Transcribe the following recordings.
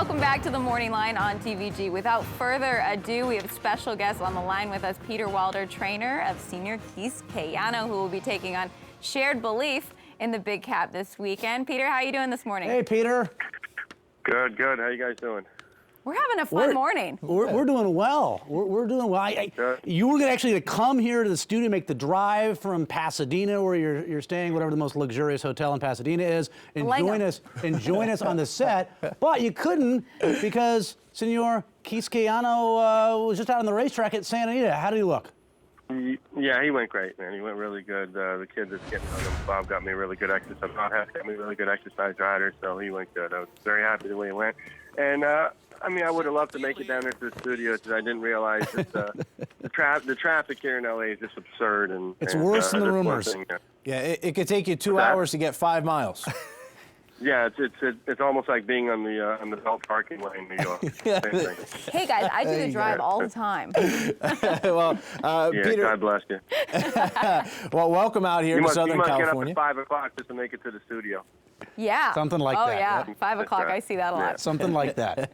Welcome back to the Morning Line on TVG. Without further ado, we have special guests on the line with us, Peter Walder, trainer of senior Quisqueyano, who will be taking on Shared Belief in the Big Cap this weekend. Peter, how are you doing this morning? Hey, Peter. Good, good. How you guys doing? We're having a fun morning. We're doing well. We're doing well. You were actually to come here to the studio, make the drive from Pasadena, where you're staying, whatever the most luxurious hotel in Pasadena is, and join us on the set. But you couldn't because Senor Quisqueyano was just out on the racetrack at Santa Anita. How did he look? Yeah, he went great, man. He went really good. The kid that's getting on him, Bob, got me really good exercise. Bob has got me really good exercise rider, so he went good. I was very happy the way he went. And I mean, I would have loved to make it down there to the studio because I didn't realize that the traffic here in LA is just absurd. And it's worse than the rumors. Yeah, it could take you 2 hours to get 5 miles. Yeah, it's almost like being on the Belt parking lot in New York. Same thing. Hey guys, I do the drive all the time. Well, yeah, Peter, God bless you. well, welcome out here to Southern California. You must get up at 5 o'clock just to make it to the studio. Yeah. Something like that. Oh, yeah. 5 o'clock. I see that a lot. Something like that.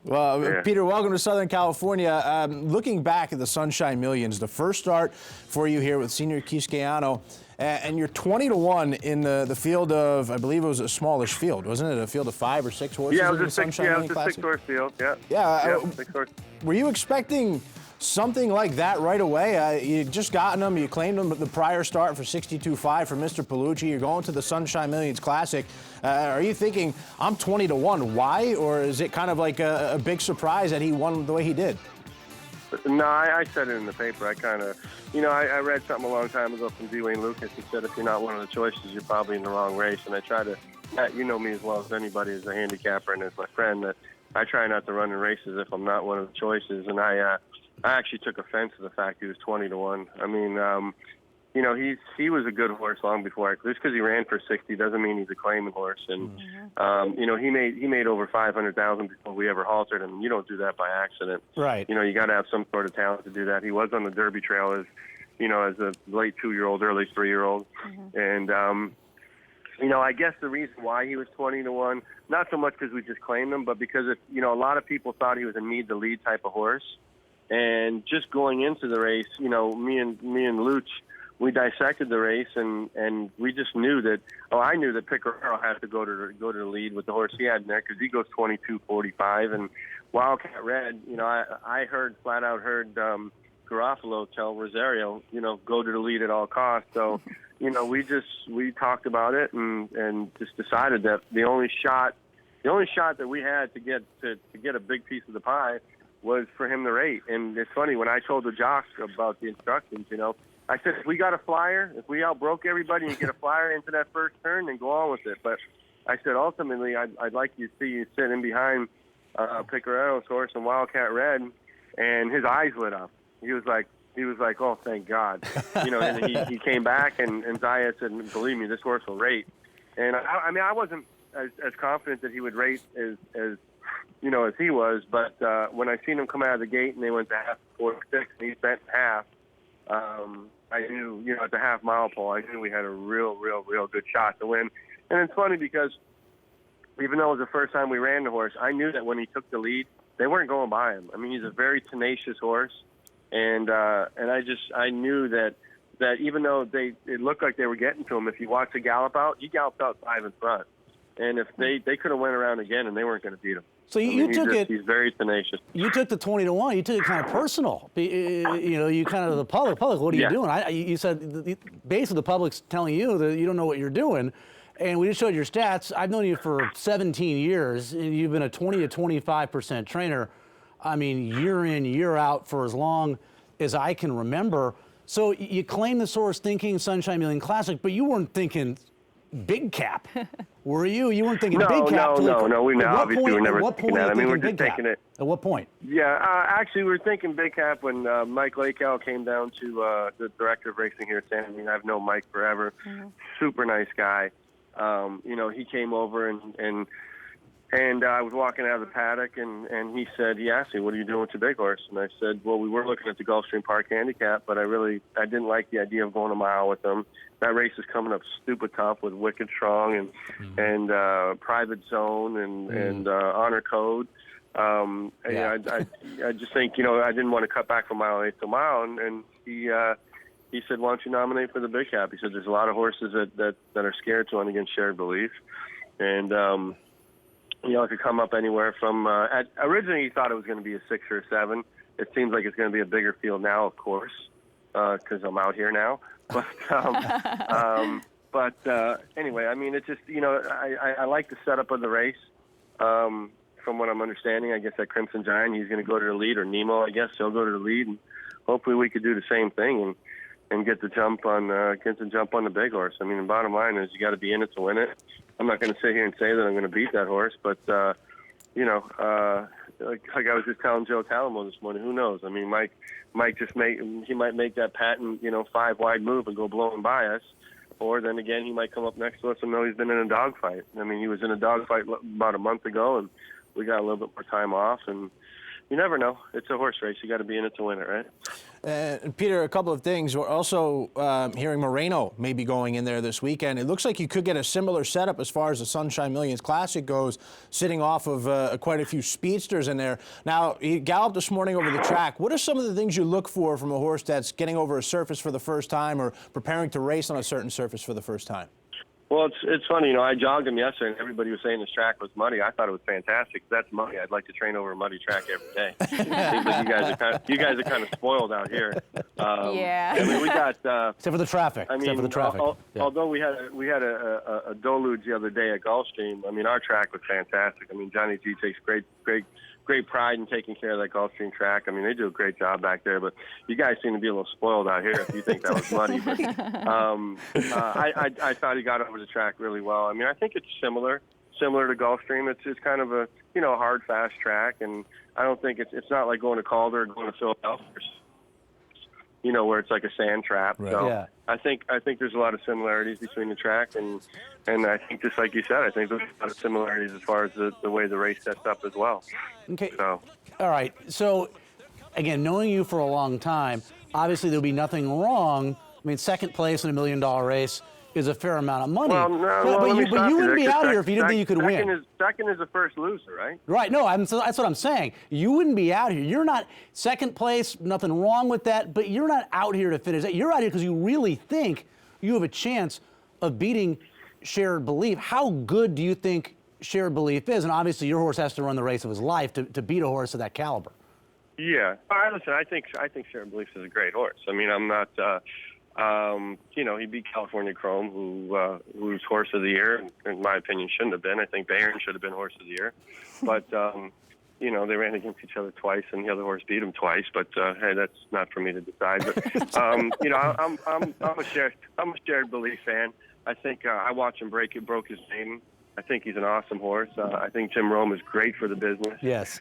Well, Peter, welcome to Southern California. Looking back at the Sunshine Millions, the first start for you here with Senior Quisqueyano, and you're 20-1 in the field of, I believe it was a smallish field, wasn't it? A field of 5 or 6 horses? Yeah, it in the was Sunshine a Million Classic? 6-horse field. Yeah. Yeah. 6 horse. Were you expecting something like that right away? You just gotten them, you claimed them the prior start for 62.5 for Mr. Palucci. You're going to the Sunshine Millions Classic. Are you thinking, I'm 20-1, why? Or is it kind of like a big surprise that he won the way he did? No, I said it in the paper. I kind of, I read something a long time ago from Dwayne Lucas. He said, if you're not one of the choices, you're probably in the wrong race. And I try to, you know me as well as anybody as a handicapper and as my friend, that I try not to run in races if I'm not one of the choices. And I actually took offense to the fact he was 20-1. I mean, he was a good horse long before. Just because he ran for 60 doesn't mean he's a claiming horse. And he made over 500,000 before we ever haltered him. You don't do that by accident. Right. You got to have some sort of talent to do that. He was on the Derby Trail as a late 2-year-old, early 3-year-old, and I guess the reason why he was 20-1, not so much because we just claimed him, but because a lot of people thought he was a need to lead type of horse. And just going into the race, me and Loooch, we dissected the race, and we just knew that. I knew that Pecoraro had to go to the lead with the horse he had in there because he goes 22.45. And Wildcat Red, I flat out heard Garofalo tell Rosario, go to the lead at all costs. So, we talked about it and just decided that the only shot that we had to get a big piece of the pie was for him to rate. And it's funny, when I told the jocks about the instructions, I said, if we got a flyer, if we outbroke everybody and get a flyer into that first turn, then go on with it. But I said, ultimately, I'd like you to see you sitting behind Pecораro's horse and Wildcat Red, and his eyes lit up. He was like, oh, thank God. And he came back, and Zaya said, believe me, this horse will rate. And I wasn't as confident that he would rate as he was, but when I seen him come out of the gate and they went to half 4-6 and he spent half, I knew, at the half-mile pole, I knew we had a real good shot to win. And it's funny because even though it was the first time we ran the horse, I knew that when he took the lead, they weren't going by him. I mean, he's a very tenacious horse, and I knew that even though it looked like they were getting to him, if you watch the gallop out, he galloped out 5 in front. And if they could have went around again, and they weren't going to beat him. So you took it. He's very tenacious. You took the 20-1. You took it kind of personal. You kind of the public. What are you doing? You said basically the public's telling you that you don't know what you're doing, and we just showed your stats. I've known you for 17 years, and you've been a 20 to 25% trainer. I mean, year in, year out for as long as I can remember. So you claim the source thinking Sunshine Million Classic, but you weren't thinking big cap, were you? You weren't thinking big cap. No. We obviously were never thinking that. I mean, we're just taking it. At what point? Yeah, actually, we were thinking big cap when Mike Lakeow came down to the director of racing here at Santa Anita. I've known Mike forever. Super nice guy. He came over and And I was walking out of the paddock, and he asked me, "What are you doing with your big horse?" And I said, "Well, we were looking at the Gulfstream Park Handicap, but I didn't like the idea of going a mile with them. That race is coming up stupid tough with Wicked Strong and Private Zone and Honor Code. I just think, I didn't want to cut back from mile 8 to mile." And he said, "Why don't you nominate for the big cap?" He said, "There's a lot of horses that are scared to run against Shared Belief." And, it could come up anywhere from, originally he thought it was going to be a 6 or a 7. It seems like it's going to be a bigger field now, of course, because I'm out here now. But, anyway, I mean, it's just, I like the setup of the race. From what I'm understanding, I guess that Crimson Giant, he's going to go to the lead, or Nemo, I guess, he'll go to the lead. And hopefully we could do the same thing and get the jump on the big horse. I mean, the bottom line is you got to be in it to win it. I'm not going to sit here and say that I'm going to beat that horse, but like I was just telling Joe Talamo this morning, who knows? I mean, Mike might make that patent 5 wide move and go blowing by us, or then again he might come up next to us and know he's been in a dogfight. I mean, he was in a dogfight about a month ago, and we got a little bit more time off, and you never know. It's a horse race. You got to be in it to win it, right? Peter, a couple of things. We're also hearing Moreno may be going in there this weekend. It looks like you could get a similar setup as far as the Sunshine Millions Classic goes, sitting off of quite a few speedsters in there. Now, he galloped this morning over the track. What are some of the things you look for from a horse that's getting over a surface for the first time or preparing to race on a certain surface for the first time? Well, it's funny, I jogged him yesterday, and everybody was saying this track was muddy. I thought it was fantastic. That's muddy. I'd like to train over a muddy track every day. Seems like you guys are kind of spoiled out here. Yeah. I mean, we got Except for the traffic. Although we had a Loooch the other day at Gulfstream, I mean, our track was fantastic. I mean, Johnny G takes great pride in taking care of that Gulfstream track. I mean, they do a great job back there, but you guys seem to be a little spoiled out here if you think that was muddy. But I thought he got over the track really well. I mean, I think it's similar to Gulfstream. It's just kind of a hard, fast track, and I don't think it's not like going to Calder or going to Philadelphia, where it's like a sand trap. Right. So Yeah. I think there's a lot of similarities between the track and I think, just like you said, I think there's a lot of similarities as far as the way the race sets up as well. Okay. So. All right. So, again, knowing you for a long time, obviously there'll be nothing wrong. I mean, second place in $1 million race is a fair amount of money. Well, but you wouldn't be out here if you didn't think you could win. Second is the first loser, right? Right. No, that's what I'm saying. You wouldn't be out here. You're not second place. Nothing wrong with that. But you're not out here to finish. You're out here because you really think you have a chance of beating Shared Belief. How good do you think Shared Belief is? And obviously, your horse has to run the race of his life to beat a horse of that caliber. Yeah. Listen, I think Shared Belief is a great horse. I mean, I'm not. He beat California Chrome, who's horse of the year. In my opinion, shouldn't have been. I think Bayern should have been horse of the year. But, they ran against each other twice, and the other horse beat him twice. But, hey, that's not for me to decide. But, I'm a Shared Belief fan. I think I watched him broke his name. I think he's an awesome horse. I think Jim Rome is great for the business. Yes.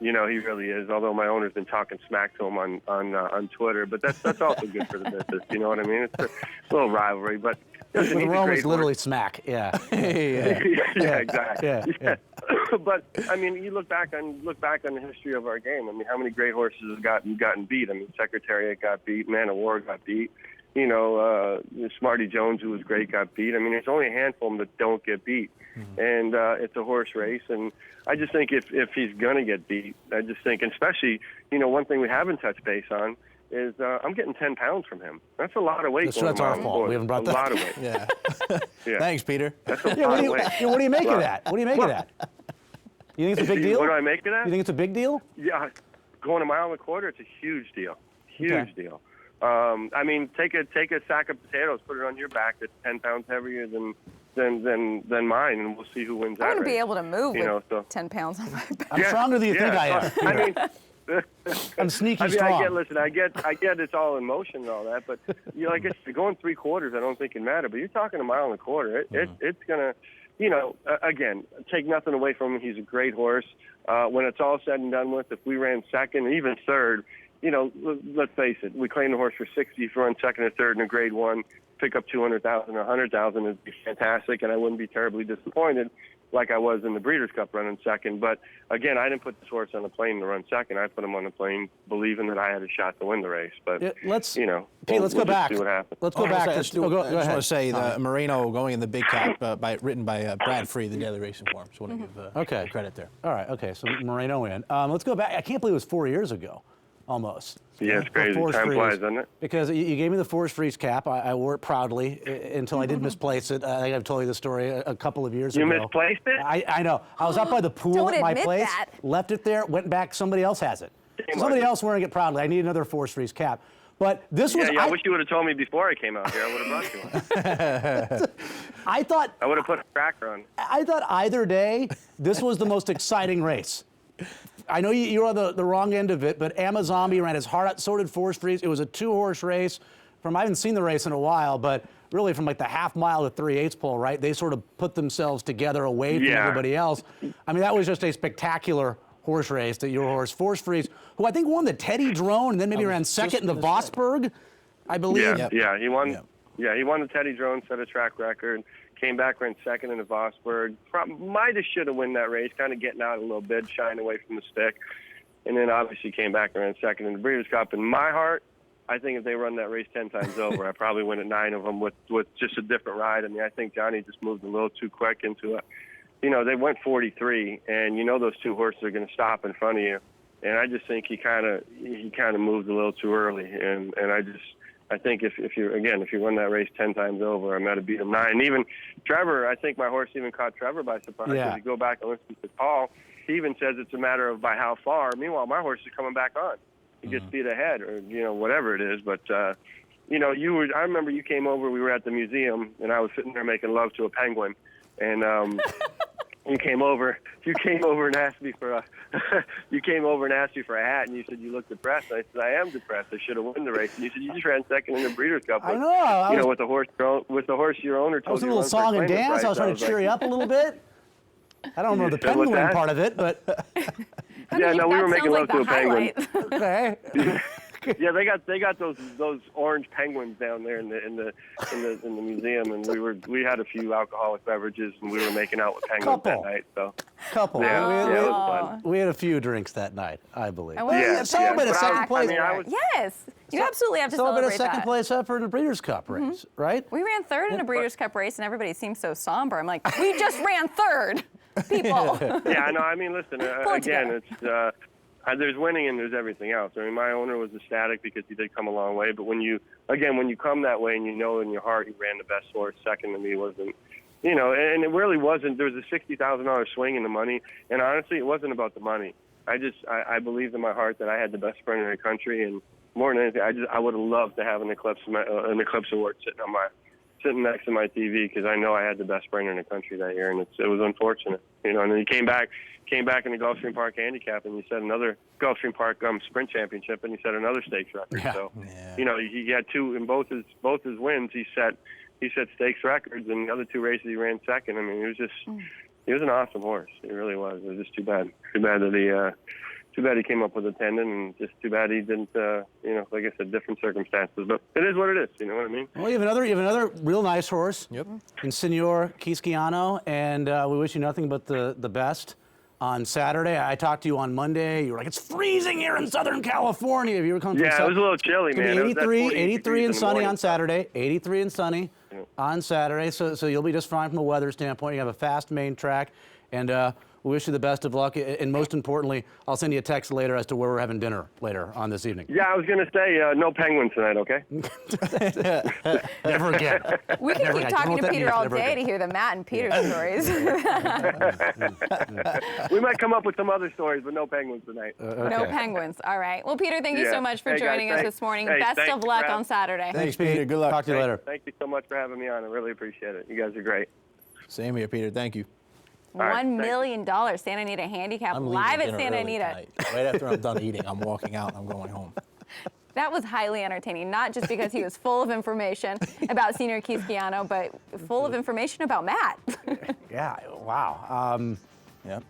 He really is, although my owner's been talking smack to him on Twitter. But that's also good for the business. You know what I mean? It's a little rivalry. But listen, he's Rome a great is literally horse. smack. Yeah. Yeah, exactly. Yeah. But I mean, you look back on the history of our game. I mean, how many great horses have gotten beat? I mean, Secretariat got beat, Man of War got beat. Smarty Jones, who was great, got beat. I mean, there's only a handful of them that don't get beat. Mm-hmm. And it's a horse race. And I just think if he's going to get beat, I just think, and especially, one thing we haven't touched base on is I'm getting 10 pounds from him. That's a lot of weight. That's our fault. We haven't brought that. A lot of weight. Yeah. Yeah. Thanks, Peter. That's a lot of weight. What do you make of that? What do you make of that? You think it's a big deal? What do I make of that? You think it's a big deal? Yeah. Going a mile and a quarter, it's a huge deal. Huge deal. I mean, take a sack of potatoes, put it on your back that's 10 pounds heavier than mine, and we'll see who wins that. I wouldn't race. be able to move with 10 pounds on my back. I'm stronger than you think I am. I mean, I'm sneaky strong. I get it's all in motion and all that, but like it's going 3/4, I don't think it matters. But you're talking a mile and a quarter. It's gonna, again, take nothing away from him. He's a great horse. When it's all said and done with, if we ran second, even third, let's face it, we claim the horse for 60. If we run second or third in a Grade 1, pick up 200,000 or 100,000, it'd be fantastic, and I wouldn't be terribly disappointed like I was in the Breeders' Cup running second. But again, I didn't put this horse on the plane to run second. I put him on the plane believing that I had a shot to win the race. But Pete, let's we'll go back. See what happens. Let's go back. I just want to say Tommy. the Moreno going in the big cap, written by Brad Free, the Daily Racing Form. Just want to give credit there. All right. Okay. So Moreno in. Let's go back. I can't believe it was 4 years ago, almost. Yeah, it's crazy. Time flies, doesn't it? Because you gave me the Forest Freeze cap. I wore it proudly until I did misplace it. I think I've told you the story a couple of years ago. You misplaced it? I know. I was up by the pool at my place, left it there, went back. Somebody else has it. Somebody else wearing it proudly. I need another Forest Freeze cap. But this was. I wish you would have told me before I came out here. I would have brought you one. I would have put a tracker on. I thought either day this was the most exciting race. I know you're on the wrong end of it, but Amazombie ran his heart out, so did Forest Freeze. It was a 2-horse race. I haven't seen the race in a while, but really from like the half mile to 3/8 pole, right? They sort of put themselves together away from everybody else. I mean, that was just a spectacular horse race that your horse, Forest Freeze, who I think won the Teddy Drone and then maybe ran second in the Vosburg, I believe. Yeah, he won. Yeah, he won the Teddy Drone, set a track record. Came back, ran second in the Vosburg. Might have should have won that race, kind of getting out a little bit, shying away from the stick. And then obviously came back and ran second in the Breeders' Cup. In my heart, I think if they run that race 10 times over, I probably win at 9 of them with just a different ride. I mean, I think Johnny just moved a little too quick into it. You know, they went 43, and you know those two horses are going to stop in front of you. And I just think he kind of moved a little too early. And I think if you run that race 10 times over, I might have beat him 9. And even Trevor, I think my horse even caught Trevor by surprise. Yeah. If you go back and listen to Paul, he even says it's a matter of by how far. Meanwhile, my horse is coming back on. He gets speed ahead, or whatever it is. But I remember you came over. We were at the museum, and I was sitting there making love to a penguin, and you came over and asked me for a hat, and you said you looked depressed. I said I am depressed. I should have won the race. And you said you just ran second in the Breeders' Cup. I know. With the horse your owner told you. I was a little song and dance. I was trying to cheer you up a little bit. I don't know the penguin part of it, but. Yeah, no, we were making love to a penguin. Okay. Yeah, they got those orange penguins down there in the museum, and we had a few alcoholic beverages, and we were making out with penguins that night. So yeah, it was fun. We had a few drinks that night, I believe. Celebrate a second place. Yes, you absolutely have to celebrate a second place effort in the Breeders' Cup race, right? We ran third in a Breeders' Cup race, and everybody seems so somber. I'm like, we just ran third, people. Yeah, no, I mean, listen, again, it's. There's winning and there's everything else. I mean, my owner was ecstatic because he did come a long way. But when you come that way and you know in your heart you ran the best horse, second to me wasn't, and it really wasn't. There was a $60,000 swing in the money, and honestly, it wasn't about the money. I believed in my heart that I had the best sprinter in the country, and more than anything, I would have loved to have an Eclipse award sitting next to my TV because I know I had the best sprinter in the country that year, and it was unfortunate, And then he came back in the Gulfstream Park Handicap, and he set another Gulfstream Park Sprint Championship, and he set another stakes record. Yeah. So, he had two in both his wins. He set stakes records, and the other two races he ran second. I mean, he was an awesome horse. He really was. It was just too bad that he came up with a tendon, and just too bad he didn't. Like I said, different circumstances. But it is what it is. You know what I mean? Well, you have another real nice horse. Yep. In Senor Quisqueyano, and we wish you nothing but the best. On Saturday, I talked to you on Monday. You were like, "It's freezing here in Southern California." If you were coming from it was a little chilly, man. 83 and sunny on Saturday. 83 and sunny on Saturday. So you'll be just fine from a weather standpoint. You have a fast main track, and we wish you the best of luck. And most importantly, I'll send you a text later as to where we're having dinner later on this evening. Yeah, I was going to say no penguins tonight. Okay. Never again. We can keep talking to Peter all day to hear the Matt and Peter stories. We might come up with some other stories, but no penguins tonight. No penguins. All right. Well, Peter, thank you so much for joining us this morning. Best of luck on Saturday. Thanks, Peter. Good luck. Talk to you later. Thank you so much for having me on. I really appreciate it. You guys are great. Same here, Peter. Thank you. $1 million Santa Anita Handicap live at Santa Anita. Tonight. Right after I'm done eating, I'm walking out and I'm going home. That was highly entertaining, not just because he was full of information about Senior Quisqueyano, but full of information about Matt. Yeah, wow. Yep.